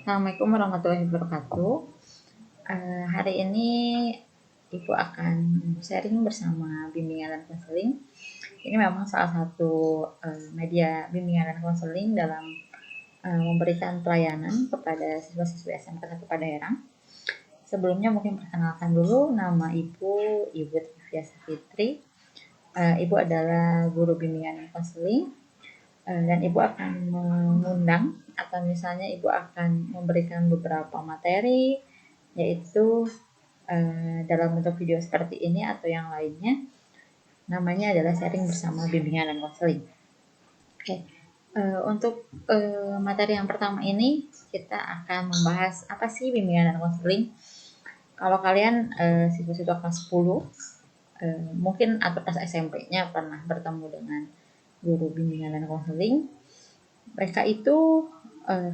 Assalamualaikum warahmatullahi wabarakatuh. Hari ini Ibu akan sharing bersama bimbingan dan konseling. Ini memang salah satu media bimbingan dan konseling dalam memberikan pelayanan kepada siswa-siswi SMK 1 Padaherang. Sebelumnya mungkin perkenalkan dulu, nama Ibu Tifia Fitri. Ibu adalah guru bimbingan dan konseling. Dan Ibu akan mengundang atau misalnya Ibu akan memberikan beberapa materi, yaitu dalam bentuk video seperti ini atau yang lainnya. Namanya adalah sharing bersama bimbingan dan konseling. Oke. Untuk materi yang pertama ini kita akan membahas apa sih bimbingan dan konseling. Kalau kalian siswa-siswa kelas 10 mungkin atau kelas SMP-nya pernah bertemu dengan guru bimbingan dan konseling. BK itu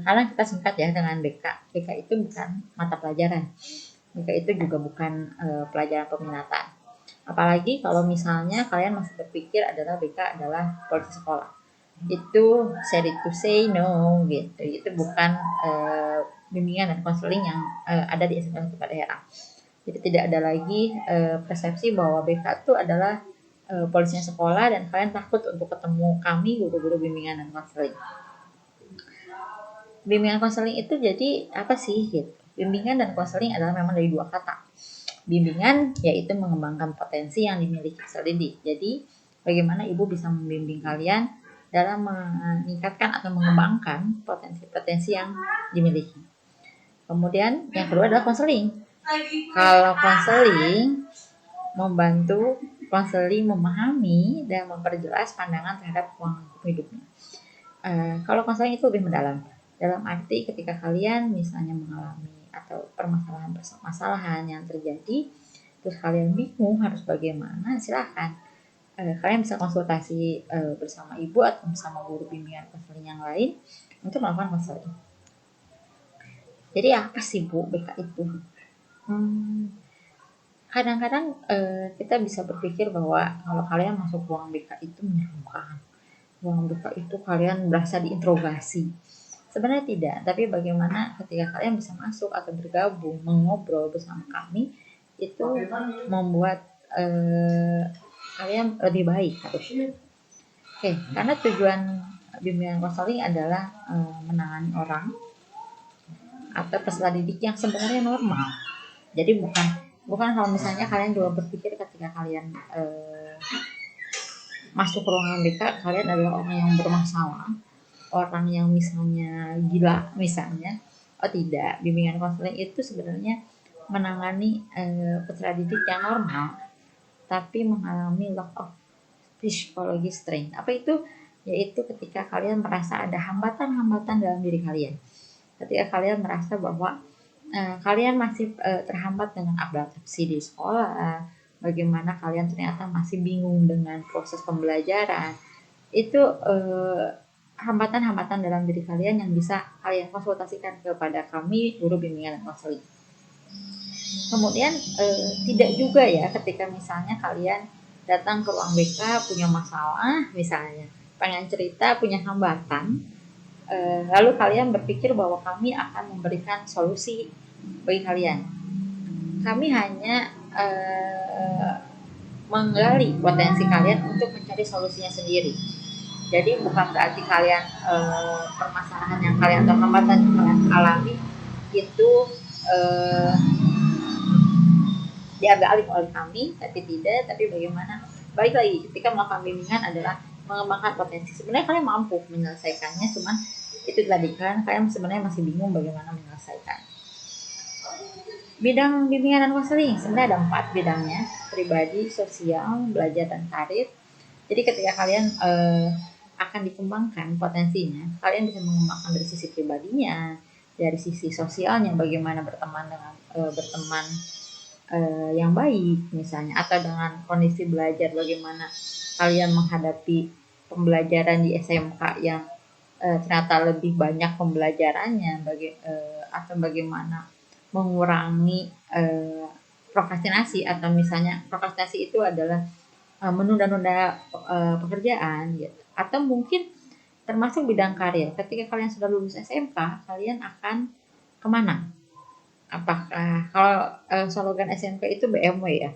karena kita singkat ya dengan BK. BK itu bukan mata pelajaran. BK itu juga bukan pelajaran peminatan. Apalagi kalau misalnya kalian masih berpikir adalah BK adalah polisi sekolah. Itu sorry to say no gitu. Itu bukan bimbingan dan konseling yang ada di SMK 1 Padaherang. Jadi tidak ada lagi persepsi bahwa BK itu adalah polisinya sekolah dan kalian takut untuk ketemu kami guru-guru bimbingan dan konseling. Bimbingan konseling itu jadi apa sih gitu. Bimbingan dan konseling adalah memang dari dua kata. Bimbingan yaitu mengembangkan potensi yang dimiliki peserta didik. Jadi bagaimana ibu bisa membimbing kalian dalam meningkatkan atau mengembangkan potensi-potensi yang dimiliki. Kemudian yang kedua adalah konseling. Kalau konseling membantu konseling memahami dan memperjelas pandangan terhadap keuangan hidupnya. Kalau konseling itu lebih mendalam. Dalam arti ketika kalian misalnya mengalami atau permasalahan yang terjadi, terus kalian bingung harus bagaimana, silahkan kalian bisa konsultasi bersama ibu atau bersama guru bimbingan konseling yang lain untuk melakukan konseling. Jadi apa sih Bu BK itu? Kadang-kadang kita bisa berpikir bahwa kalau kalian masuk ruang BK itu menyeramkan. Ruang BK itu kalian berasa diinterogasi. Sebenarnya tidak, tapi bagaimana ketika kalian bisa masuk atau bergabung, mengobrol bersama kami, itu membuat kalian lebih baik harusnya. Oke, karena tujuan bimbingan konseling adalah menangani orang atau peserta didik yang sebenarnya normal. Jadi bukan kalau misalnya kalian juga berpikir ketika kalian masuk ke ruangan BK kalian adalah orang yang bermasalah, orang yang misalnya gila misalnya. Oh tidak, bimbingan konseling itu sebenarnya menangani peserta didik yang normal tapi mengalami lack of psychology strength. Apa itu? Yaitu ketika kalian merasa ada hambatan-hambatan dalam diri kalian. Ketika kalian merasa bahwa kalian masih terhambat dengan adaptasi di sekolah, bagaimana kalian ternyata masih bingung dengan proses pembelajaran, itu hambatan-hambatan dalam diri kalian yang bisa kalian konsultasikan kepada kami guru bimbingan dan konseling. Kemudian tidak juga ya ketika misalnya kalian datang ke ruang BK punya masalah misalnya, pengen cerita punya hambatan, lalu kalian berpikir bahwa kami akan memberikan solusi bagi kalian. Kami hanya menggali potensi kalian untuk mencari solusinya sendiri. Jadi bukan berarti kalian permasalahan yang kalian atau hambatan yang kalian alami itu diambil alih oleh kami, tapi tidak. Tapi bagaimana? Balik lagi ketika melakukan bimbingan adalah mengembangkan potensi. Sebenarnya kalian mampu menyelesaikannya, cuman itu tadi kan kalian sebenarnya masih bingung bagaimana menyelesaikan. Bidang bimbingan dan konseling sebenarnya ada 4 bidangnya: pribadi, sosial, belajar dan karir. Jadi ketika kalian akan dikembangkan potensinya, kalian bisa mengembangkan dari sisi pribadinya, dari sisi sosialnya, bagaimana berteman dengan berteman yang baik misalnya, atau dengan kondisi belajar bagaimana kalian menghadapi pembelajaran di SMK yang ternyata lebih banyak pembelajarannya, atau bagaimana mengurangi prokrastinasi, atau misalnya prokrastinasi itu adalah menunda-nunda pekerjaan gitu. Atau mungkin termasuk bidang karir, ketika kalian sudah lulus SMK kalian akan kemana? Apakah kalau slogan SMK itu BMW ya,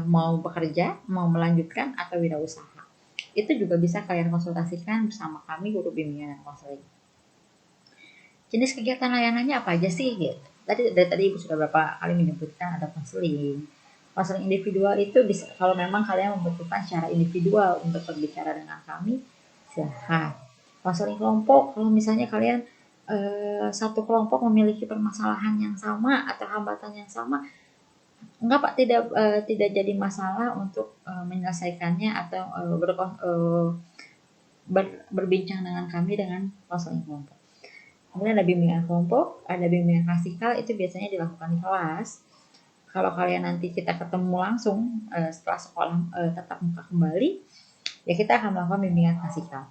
mau bekerja, mau melanjutkan, atau wirausaha. Itu juga bisa kalian konsultasikan bersama kami guru bimbingan dan konseling. Jenis kegiatan layanannya apa aja sih gitu. Tadi Ibu sudah berapa kali menyebutkan ada konseling. Konseling individual itu bisa kalau memang kalian membutuhkan secara individual untuk berbicara dengan kami, silahkan. Konseling kelompok kalau misalnya kalian satu kelompok memiliki permasalahan yang sama atau hambatan yang sama, enggak Pak, tidak jadi masalah untuk menyelesaikannya atau berbincang dengan kami dengan konseling kelompok. Kemudian ada bimbingan kelompok, ada bimbingan klasikal, itu biasanya dilakukan di kelas. Kalau kalian nanti kita ketemu langsung setelah sekolah tatap muka kembali, ya kita akan melakukan bimbingan klasikal.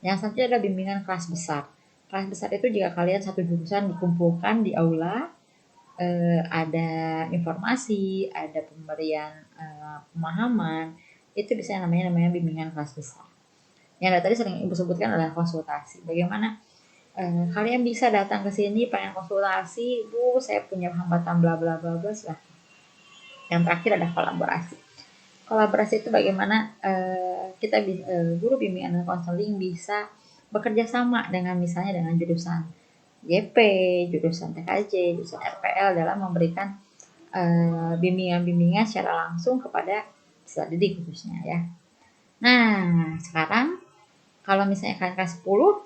Yang selanjutnya adalah bimbingan kelas besar. Kelas besar itu jika kalian satu jurusan dikumpulkan di aula, ada informasi, ada pemberian pemahaman, itu bisa namanya bimbingan kelas besar. Yang tadi sering Ibu sebutkan adalah konsultasi. Bagaimana kalian bisa datang ke sini pengen konsultasi, Bu, saya punya hambatan bla bla bla bla, silahkan. Yang terakhir ada kolaborasi. Kolaborasi itu bagaimana kita guru bimbingan dan konseling bisa bekerja sama dengan misalnya dengan jurusan JP, jurusan TKJ, jurusan RPL dalam memberikan bimbingan-bimbingan secara langsung kepada peserta didik khususnya ya. Nah, sekarang kalau misalnya kalian kelas 10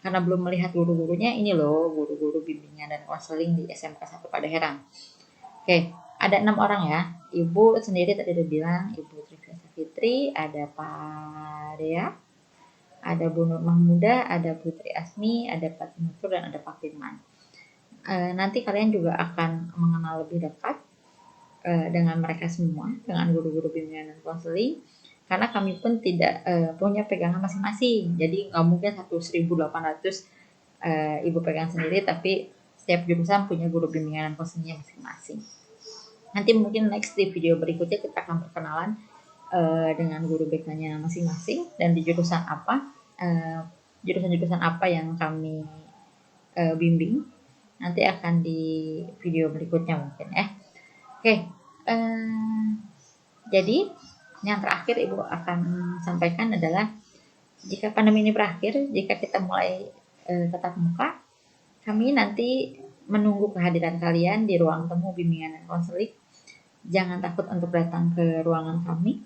karena belum melihat guru-gurunya, ini loh guru-guru bimbingan dan konseling di SMK 1 Padaherang. Oke, ada 6 orang ya. Ibu sendiri tadi udah bilang, Ibu Triviasa Fitri, ada Pak Dea, ada Bu Nur Mahmuda, ada Putri Asmi, ada Pak Timutur, dan ada Pak Firman. Nanti kalian juga akan mengenal lebih dekat dengan mereka semua, dengan guru-guru bimbingan dan konseling, karena kami pun tidak punya pegangan masing-masing. Jadi nggak mungkin 1.800 Ibu pegang sendiri, tapi setiap jurusan punya guru bimbingan dan konselingnya masing-masing. Nanti mungkin next di video berikutnya kita akan perkenalan dengan guru BK-nya masing-masing dan di jurusan apa, jurusan-jurusan apa yang kami bimbing. Nanti akan di video berikutnya mungkin ya. Oke, jadi yang terakhir Ibu akan sampaikan adalah jika pandemi ini berakhir, jika kita mulai tatap muka, kami nanti menunggu kehadiran kalian di ruang temu bimbingan dan konseling. Jangan takut untuk datang ke ruangan kami.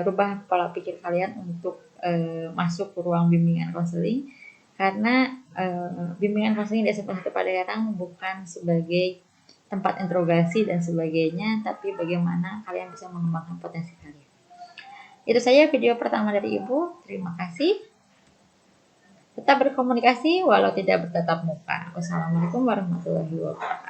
Rubah pola pikir kalian untuk masuk ke ruang bimbingan konseling, karena bimbingan konseling di SMP 1 Padaherang bukan sebagai tempat interogasi dan sebagainya, tapi bagaimana kalian bisa mengembangkan potensi kalian. Itu saja video pertama dari Ibu. Terima kasih. Tetap berkomunikasi walau tidak bertatap muka. Wassalamualaikum warahmatullahi wabarakatuh.